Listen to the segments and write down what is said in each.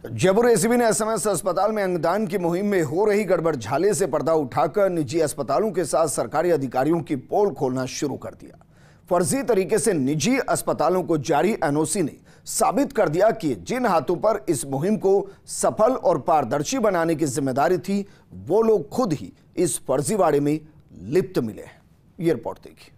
Jaipur ACB ने SMS अस्पताल में अंगदान की मुहिम में हो रही गड़बड़ झाले से पर्दा उठाकर निजी अस्पतालों के साथ सरकारी अधिकारियों की पोल खोलना शुरू कर दिया। फर्जी तरीके से निजी अस्पतालों को जारी एनओसी ने साबित कर दिया कि जिन हाथों पर इस मुहिम को सफल और पारदर्शी बनाने की जिम्मेदारी थी, वो लोग खुद ही इस फर्जीवाड़े में लिप्त मिले हैं। ये रिपोर्ट देखिए।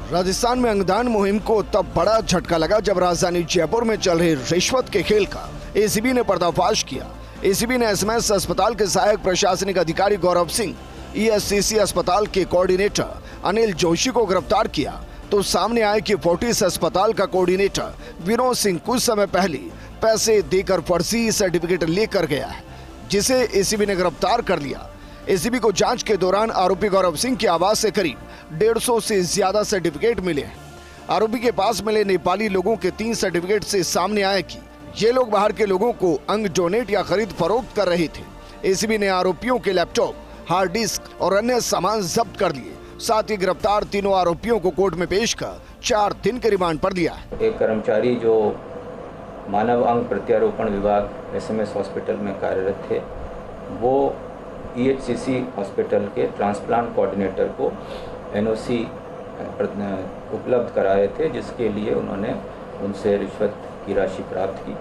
राजस्थान में अंगदान मुहिम को तब बड़ा झटका लगा जब राजधानी जयपुर में चल रहे रिश्वत के खेल का एसीबी ने पर्दाफाश किया। एसीबी ने एसएमएस अस्पताल के सहायक प्रशासनिक अधिकारी गौरव सिंह, ईएससीसी अस्पताल के कोऑर्डिनेटर अनिल जोशी को गिरफ्तार किया तो सामने आए कि फोर्टिस अस्पताल का कोऑर्डिनेटर विनोद सिंह कुछ समय पहले पैसे देकर फर्जी सर्टिफिकेट लेकर गया है, जिसे एसीबी ने गिरफ्तार कर लिया। एसीबी को जांच के दौरान आरोपी गौरव सिंह के आवास से करीब 150 से ज्यादा सर्टिफिकेट मिले हैं। आरोपी के पास मिले नेपाली लोगों के 3 सर्टिफिकेट से सामने आया कि ये लोग बाहर के लोगों को अंग डोनेट या खरीद फरोख्त कर रहे थे। एसीबी ने आरोपियों के लैपटॉप, हार्ड डिस्क और अन्य सामान जब्त कर लिए। साथ ही गिरफ्तार तीनों आरोपियों को कोर्ट में पेश कर 4 दिन के रिमांड पर दिया है। एक कर्मचारी जो मानव अंग प्रत्यारोपण विभाग एसएमएस हॉस्पिटल में कार्यरत थे, वो ईएचसीसी हॉस्पिटल के ट्रांसप्लांट कोऑर्डिनेटर को एनओसी उपलब्ध कराए थे, जिसके लिए उन्होंने उनसे रिश्वत की राशि प्राप्त की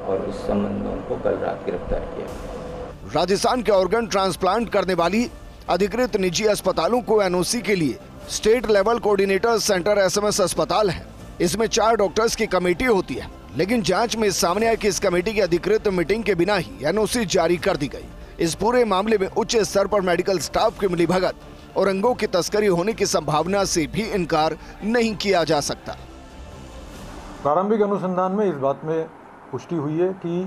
और उस संबंध में उनको कल रात गिरफ्तार किया। राजस्थान के ऑर्गन ट्रांसप्लांट करने वाली अधिकृत निजी अस्पतालों को एनओसी के लिए state level coordinator centre SMS अस्पताल है। इसमें 4 डॉक्टर्स की कमेटी होती है, लेकिन जांच में सामने आया कि इस कमेटी की अधिकृत मीटिंग के बिना ही एनओसी जारी कर दी गई। इस पूरे मामले में उच्च स्तर पर मेडिकल स्टाफ की मिलीभगत और अंगों की तस्करी होने की संभावना से भी इनकार नहीं किया जा सकता। प्रारंभिक अनुसंधान में इस बात में पुष्टि हुई है कि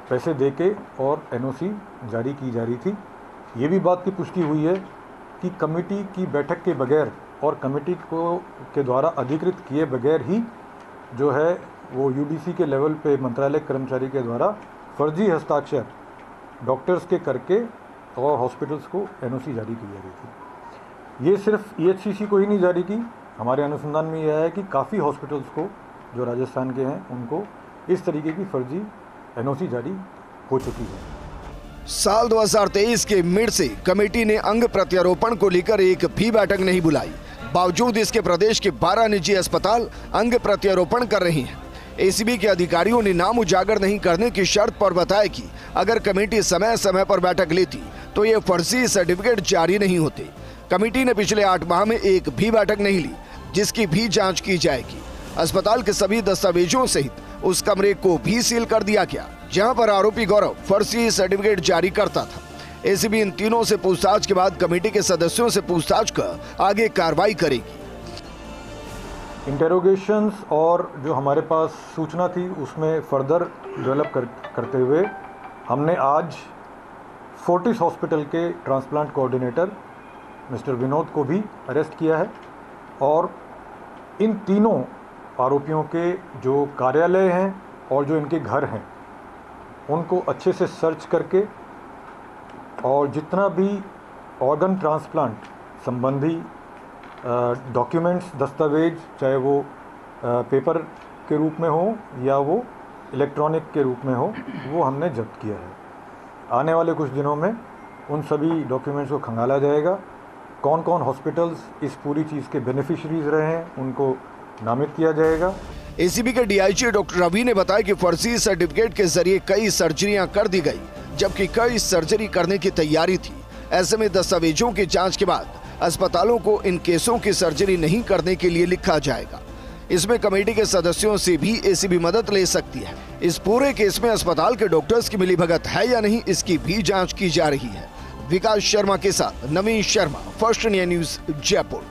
पैसे देके और एनओसी जारी की जा रही थी। ये भी बात की पुष्टि हुई है कि कमेटी की बैठक के बगैर और कमेटी के द्वारा अधिकृत किए बगैर ही जो है वो यूडीसी के लेवल पे मंत्रालय कर्मचारी के द्वारा फर्जी हस्ताक्षर डॉक्टर्स के करके और हॉस्पिटल्स को एनओसी जारी की जा रही थी। ये सिर्फ ईएचसीसी को ही नहीं जारी की, हमारे अनुसंधान में यह है कि काफ़ी हॉस्पिटल्स को जो राजस्थान के हैं उनको इस तरीके की फर्जी एनओसी जारी हो चुकी है। साल 2023 के मिड से कमेटी ने अंग प्रत्यारोपण को लेकर एक भी बैठक नहीं बुलाई। बावजूद इसके प्रदेश के 12 निजी अस्पताल अंग प्रत्यारोपण कर रही हैं। एसीबी के अधिकारियों ने नाम उजागर नहीं करने की शर्त पर बताया कि अगर कमेटी समय समय पर बैठक लेती तो ये फर्जी सर्टिफिकेट जारी नहीं होते। कमेटी ने पिछले 8 माह में एक भी बैठक नहीं ली, जिसकी भी जांच की जाएगी। अस्पताल के सभी दस्तावेजों सहित उस कमरे को भी सील कर दिया गया जहां पर आरोपी गौरव फर्जी सर्टिफिकेट जारी करता था। एसीबी इन तीनों से पूछताछ के बाद कमेटी के सदस्यों से पूछताछ कर आगे कार्रवाई करेगी। इंटेरोगेशंस और जो हमारे पास सूचना थी उसमें फर्दर डेवलप करते हुए हमने आज फोर्टिस हॉस्पिटल के ट्रांसप्लांट कोऑर्डिनेटर मिस्टर विनोद को भी अरेस्ट किया है और इन तीनों आरोपियों के जो कार्यालय हैं और जो इनके घर हैं उनको अच्छे से सर्च करके और जितना भी ऑर्गन ट्रांसप्लांट संबंधी डॉक्यूमेंट्स, दस्तावेज, चाहे वो पेपर के रूप में हो या वो इलेक्ट्रॉनिक के रूप में हो, वो हमने जब्त किया है। आने वाले कुछ दिनों में उन सभी डॉक्यूमेंट्स को खंगाला जाएगा। कौन कौन हॉस्पिटल्स इस पूरी चीज़ के बेनिफिशरीज रहे हैं उनको नामित किया जाएगा। एसीबी के डीआईजी डॉक्टर रवि ने बताया कि फर्जी सर्टिफिकेट के जरिए कई सर्जरियां कर दी गई, जबकि कई सर्जरी करने की तैयारी थी। ऐसे में दस्तावेजों की जांच के बाद अस्पतालों को इन केसों की सर्जरी नहीं करने के लिए लिखा जाएगा। इसमें कमेटी के सदस्यों से भी एसीबी मदद ले सकती है। इस पूरे केस में अस्पताल के डॉक्टर्स की मिलीभगत है या नहीं, इसकी भी जांच की जा रही है। विकास शर्मा के साथ Naveen Sharma, First India News, Jaipur.